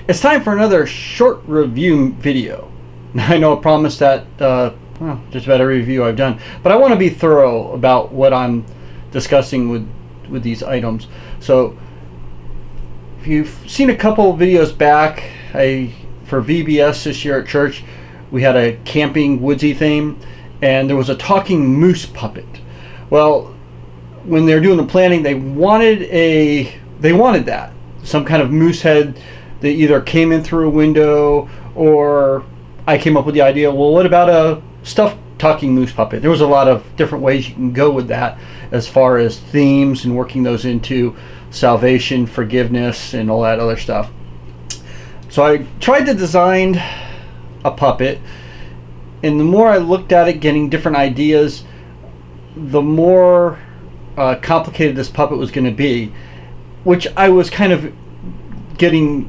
It's time for another short review video. I know I promised that, well, just about every review I've done, but I want to be thorough about what I'm discussing with these items. So, if you've seen a couple of videos back, for VBS this year at church, we had a camping woodsy theme, and there was a talking moose puppet. Well, when they were doing the planning, they wanted that, some kind of moose head that either came in through a window, or I came up with the idea, well, what about a stuffed talking moose puppet? There was a lot of different ways you can go with that as far as themes and working those into salvation, forgiveness, and all that other stuff. So I tried to design a puppet, and the more I looked at it, getting different ideas, the more complicated this puppet was going to be, which I was kind of getting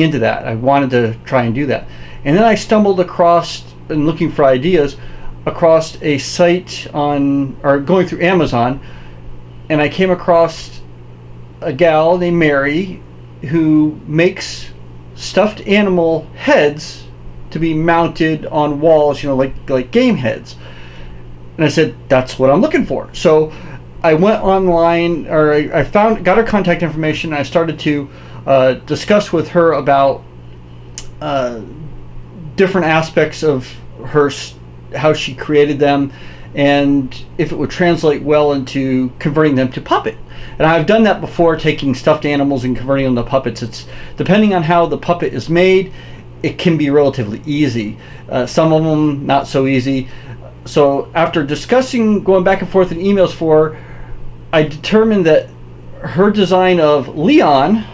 into that. I wanted to try and do that. And then I stumbled across, and looking for ideas, across a site going through Amazon, and I came across a gal named Mary who makes stuffed animal heads to be mounted on walls, you know, like game heads. And I said, that's what I'm looking for. So I went online, or I got her contact information, and I started to discuss with her about different aspects of how she created them, and if it would translate well into converting them to puppet. And I've done that before, taking stuffed animals and converting them to puppets. It's depending on how the puppet is made, it can be relatively easy. Some of them not so easy. So after discussing, going back and forth in emails for her, I determined that her design of Leon,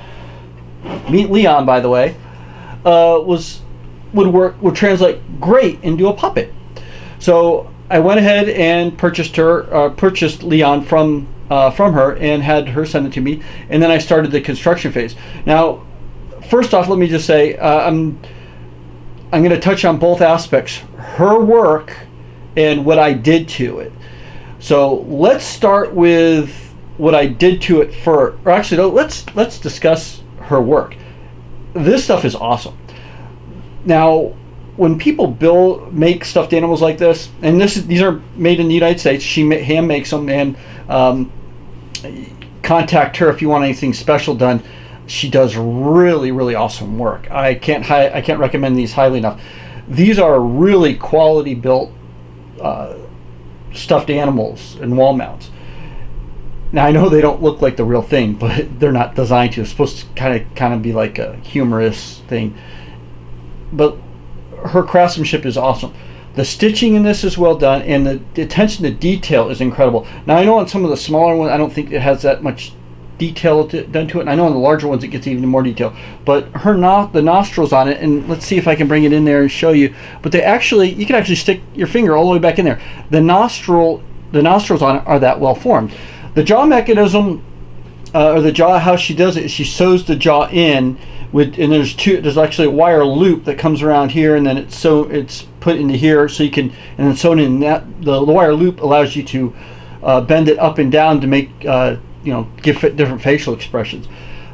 meet Leon by the way, would translate great into a puppet. So I went ahead and purchased Leon from her, and had her send it to me, and then I started the construction phase. Now, first off, let me just say I'm going to touch on both aspects: her work and what I did to it. So let's start with what I did to it first. Or actually, no, let's discuss her work. This stuff is awesome. Now, when people make stuffed animals like this, and these are made in the United States, she hand makes them, and contact her if you want anything special done. She does really, really awesome work. I can't recommend these highly enough. These are really quality built stuffed animals and wall mounts. Now, I know they don't look like the real thing, but they're not designed to. It's supposed to kind of be like a humorous thing. But her craftsmanship is awesome. The stitching in this is well done, and the attention to detail is incredible. Now, I know on some of the smaller ones, I don't think it has that much detail done to it, and I know on the larger ones it gets even more detail. But the nostrils on it, and let's see if I can bring it in there and show you. But you can actually stick your finger all the way back in there. The nostrils on it are that well formed. The jaw mechanism, or the jaw, how she does it is she sews the jaw in and there's actually a wire loop that comes around here, and then it's put into here, so you can, and then sewn in that. The wire loop allows you to bend it up and down to make give different facial expressions.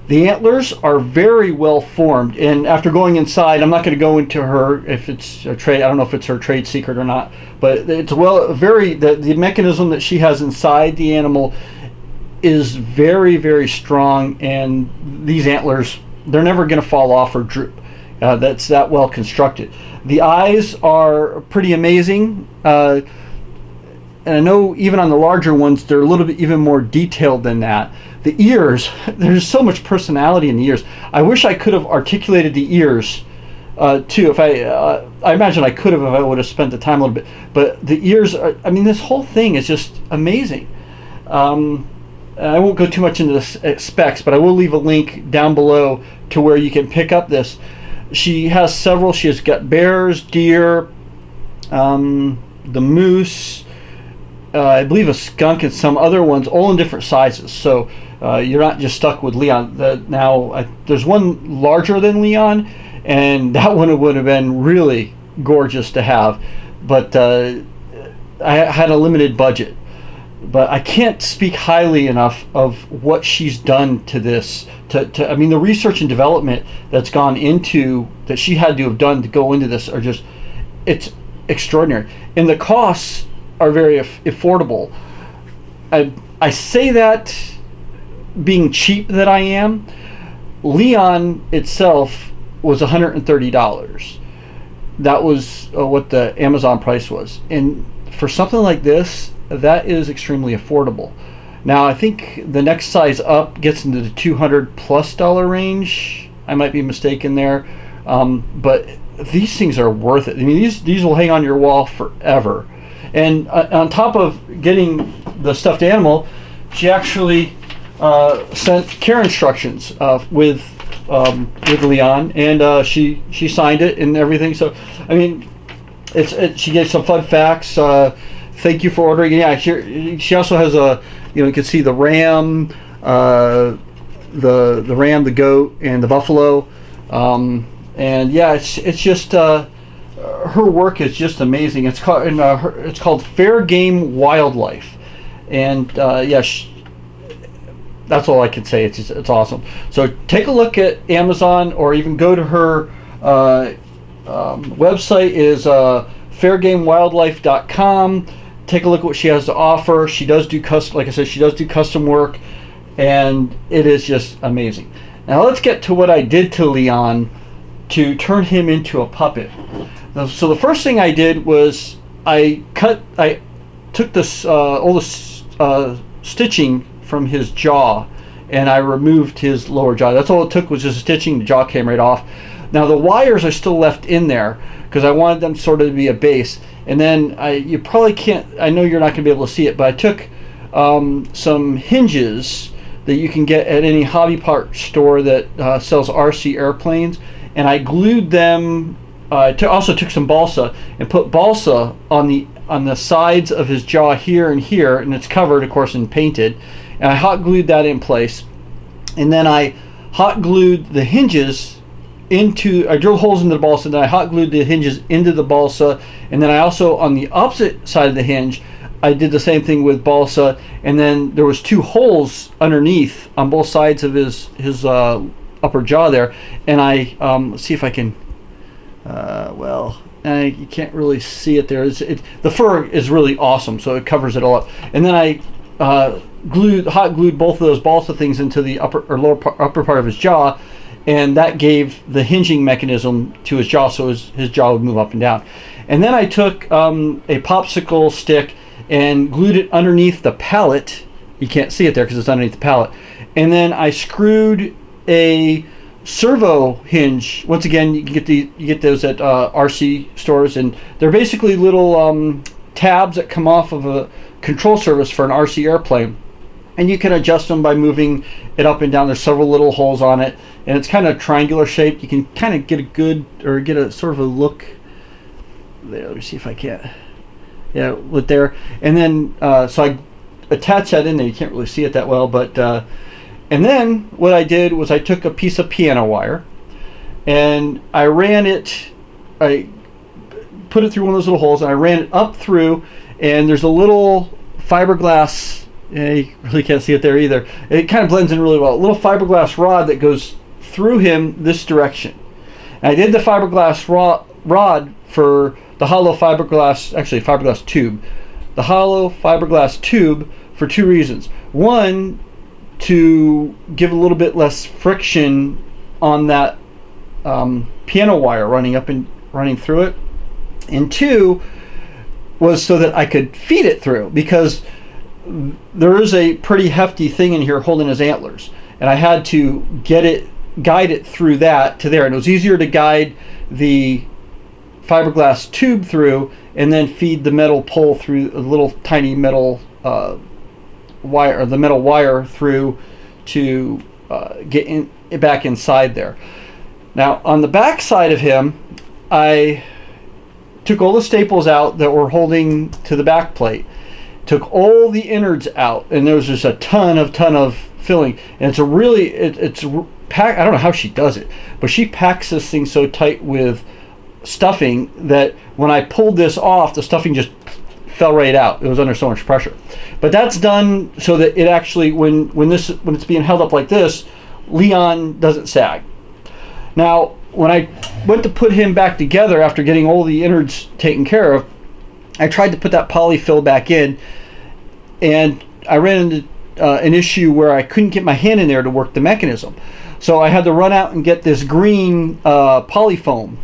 The antlers are very well formed, and after going inside, I'm not going to go into her if it's a trade. I don't know if it's her trade secret or not, but it's the mechanism that she has inside the animal is very, very strong, and these antlers, they're never going to fall off or droop. That's that well constructed. The eyes are pretty amazing, and I know even on the larger ones they're a little bit even more detailed than that. The ears, there's so much personality in the ears. I wish I could have articulated the ears too. If I imagine I could have if I would have spent the time a little bit. But the ears are, I mean, this whole thing is just amazing. I won't go too much into the specs, but I will leave a link down below to where you can pick up this. She has several. She has got bears, deer, the moose, I believe a skunk, and some other ones, all in different sizes. So you're not just stuck with Leon. There's one larger than Leon, and that one would have been really gorgeous to have, but I had a limited budget. but I can't speak highly enough of what she's done to this. I mean, the research and development that's gone into, that she had to have done to go into this, are just, it's extraordinary. And the costs are very affordable. I say that being cheap that I am. Leon itself was $130. That was what the Amazon price was. And for something like this, that is extremely affordable. Now, I think the next size up gets into the $200+ range. I might be mistaken there. But these things are worth it. I mean, these will hang on your wall forever. And on top of getting the stuffed animal, she actually sent care instructions with Leon, and she signed it and everything. So, I mean, she gave some fun facts. Thank you for ordering. Yeah, she also has a, you can see the ram, the ram, the goat, and the buffalo. And yeah, it's just her work is just amazing. It's called Fairgame Wildlife, and yeah, that's all I can say. It's awesome. So take a look at Amazon, or even go to her website is fairgamewildlife.com. Take a look at what she has to offer. She does do custom, like I said, she does do custom work, and it is just amazing. Now let's get to what I did to Leon to turn him into a puppet. So the first thing I did was I took this all the stitching from his jaw, and I removed his lower jaw. That's all it took, was just stitching. The jaw came right off. Now the wires are still left in there because I wanted them sort of to be a base. And then you probably can't, I know you're not going to be able to see it, but I took some hinges that you can get at any hobby part store that sells RC airplanes, and I glued them. I also took some balsa and put balsa on the sides of his jaw here and here, and it's covered, of course, and painted. And I hot glued that in place, and then I hot glued the hinges into, I drilled holes into the balsa, and then I hot glued the hinges into the balsa, and then I also, on the opposite side of the hinge, I did the same thing with balsa, and then there was 2 holes underneath on both sides of his upper jaw there, and I let's see if I can. Well, you can't really see it there. The fur is really awesome, so it covers it all up. And then I hot glued both of those balsa things into the upper part of his jaw, and that gave the hinging mechanism to his jaw, so his jaw would move up and down. And then I took a popsicle stick and glued it underneath the pallet. You can't see it there because it's underneath the pallet. And then I screwed a servo hinge. Once again, you get those at RC stores, and they're basically little tabs that come off of a control surface for an RC airplane, and you can adjust them by moving it up and down. There's several little holes on it, and it's kind of triangular shaped. You can kind of get a sort of a look there. Let me see if I can. Yeah, with there. And then so I attached that in there. You can't really see it that well, but and then what I did was I took a piece of piano wire and I ran it, I put it through one of those little holes, and I ran it up through, and there's a little fiberglass, you really can't see it there either, it kind of blends in really well, a little fiberglass rod that goes through him this direction. And I did the fiberglass rod for the hollow fiberglass, actually fiberglass tube, the hollow fiberglass tube, for 2 reasons. One, to give a little bit less friction on that piano wire running through it, and 2 was so that I could feed it through, because there is a pretty hefty thing in here holding his antlers, and I had to guide it through that to there, and it was easier to guide the fiberglass tube through and then feed the metal pole through a little tiny metal wire, or the metal wire through, to get back inside there. Now on the back side of him, I took all the staples out that were holding to the back plate, took all the innards out, and there was just a ton of filling, and it's a really it's packed. I don't know how she does it, but she packs this thing so tight with stuffing that when I pulled this off, the stuffing just fell right out. It was under so much pressure. But that's done so that it actually, when it's being held up like this, Leon doesn't sag. Now, when I went to put him back together after getting all the innards taken care of, I tried to put that polyfill back in, and I ran into an issue where I couldn't get my hand in there to work the mechanism. So I had to run out and get this green polyfoam.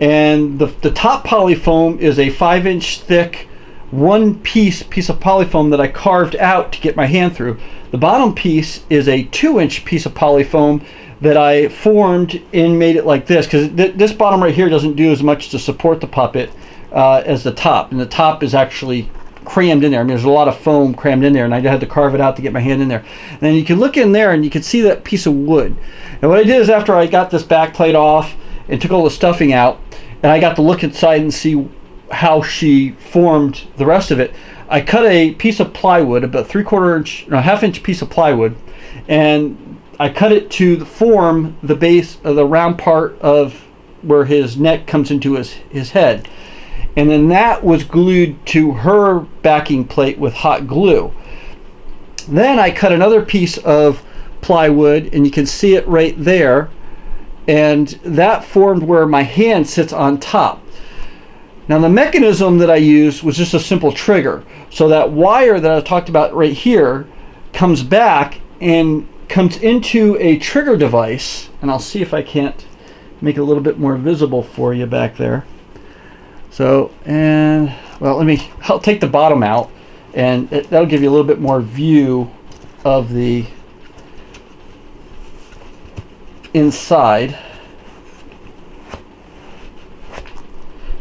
And the top polyfoam is a 5-inch thick, one-piece of polyfoam that I carved out to get my hand through. The bottom piece is a 2-inch piece of polyfoam that I formed and made it like this, because this bottom right here doesn't do as much to support the puppet as the top, and the top is actually crammed in there. I mean, there's a lot of foam crammed in there, and I had to carve it out to get my hand in there. And then you can look in there and you can see that piece of wood. And what I did is, after I got this back plate off and took all the stuffing out, and I got to look inside and see how she formed the rest of it, I cut a piece of plywood, about 3/4 inch, no, half-inch piece of plywood, and I cut it to form the base of the round part of where his neck comes into his head. And then that was glued to her backing plate with hot glue. Then I cut another piece of plywood, and you can see it right there, and that formed where my hand sits on top. Now, the mechanism that I used was just a simple trigger. So that wire that I talked about right here comes back and comes into a trigger device, and I'll see if I can't make it a little bit more visible for you back there. So, and well, I'll take the bottom out, and that'll give you a little bit more view of the inside.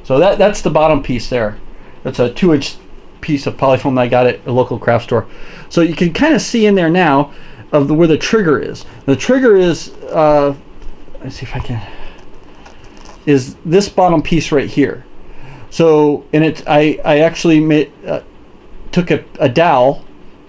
So that's the bottom piece there. That's a 2-inch piece of polyfoam that I got at a local craft store. So you can kind of see in there now of where the trigger is. The trigger is, let's see if I can, is this bottom piece right here. So, and I actually took a dowel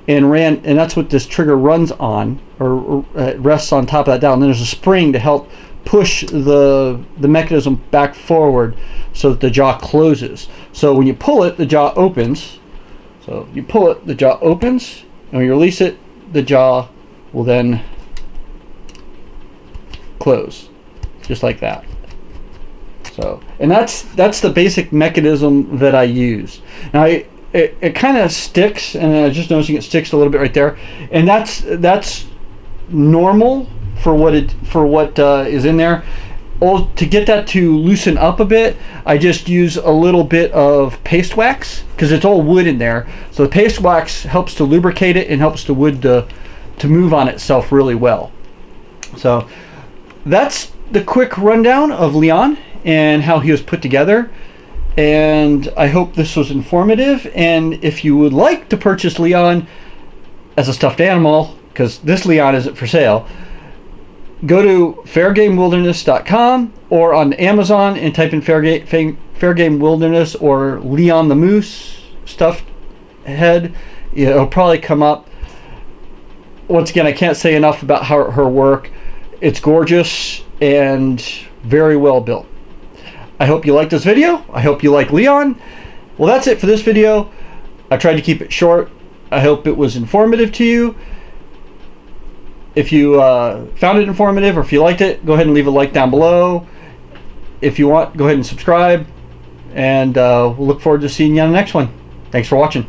and ran, and that's what this trigger runs on, or rests on top of that dowel. And then there's a spring to help push the mechanism back forward so that the jaw closes. So when you pull it, the jaw opens. So you pull it, the jaw opens, and when you release it, the jaw will then close, just like that. So, and that's the basic mechanism that I use. Now it kind of sticks, and I'm just noticing it sticks a little bit right there, and that's normal for what is in there. To get that to loosen up a bit, I just use a little bit of paste wax, because it's all wood in there. So the paste wax helps to lubricate it and helps the wood to move on itself really well. So that's the quick rundown of Leon and how he was put together, and I hope this was informative. And if you would like to purchase Leon as a stuffed animal, because this Leon isn't for sale, go to fairgamewilderness.com or on Amazon and type in Fairgame Wilderness or Leon the Moose stuffed head. It'll probably come up. Once again, I can't say enough about her work. It's gorgeous and very well built. I hope you liked this video. I hope you like Leon. Well, that's it for this video. I tried to keep it short. I hope it was informative to you. If you found it informative, or if you liked it, go ahead and leave a like down below. If you want, go ahead and subscribe, and we'll look forward to seeing you on the next one. Thanks for watching.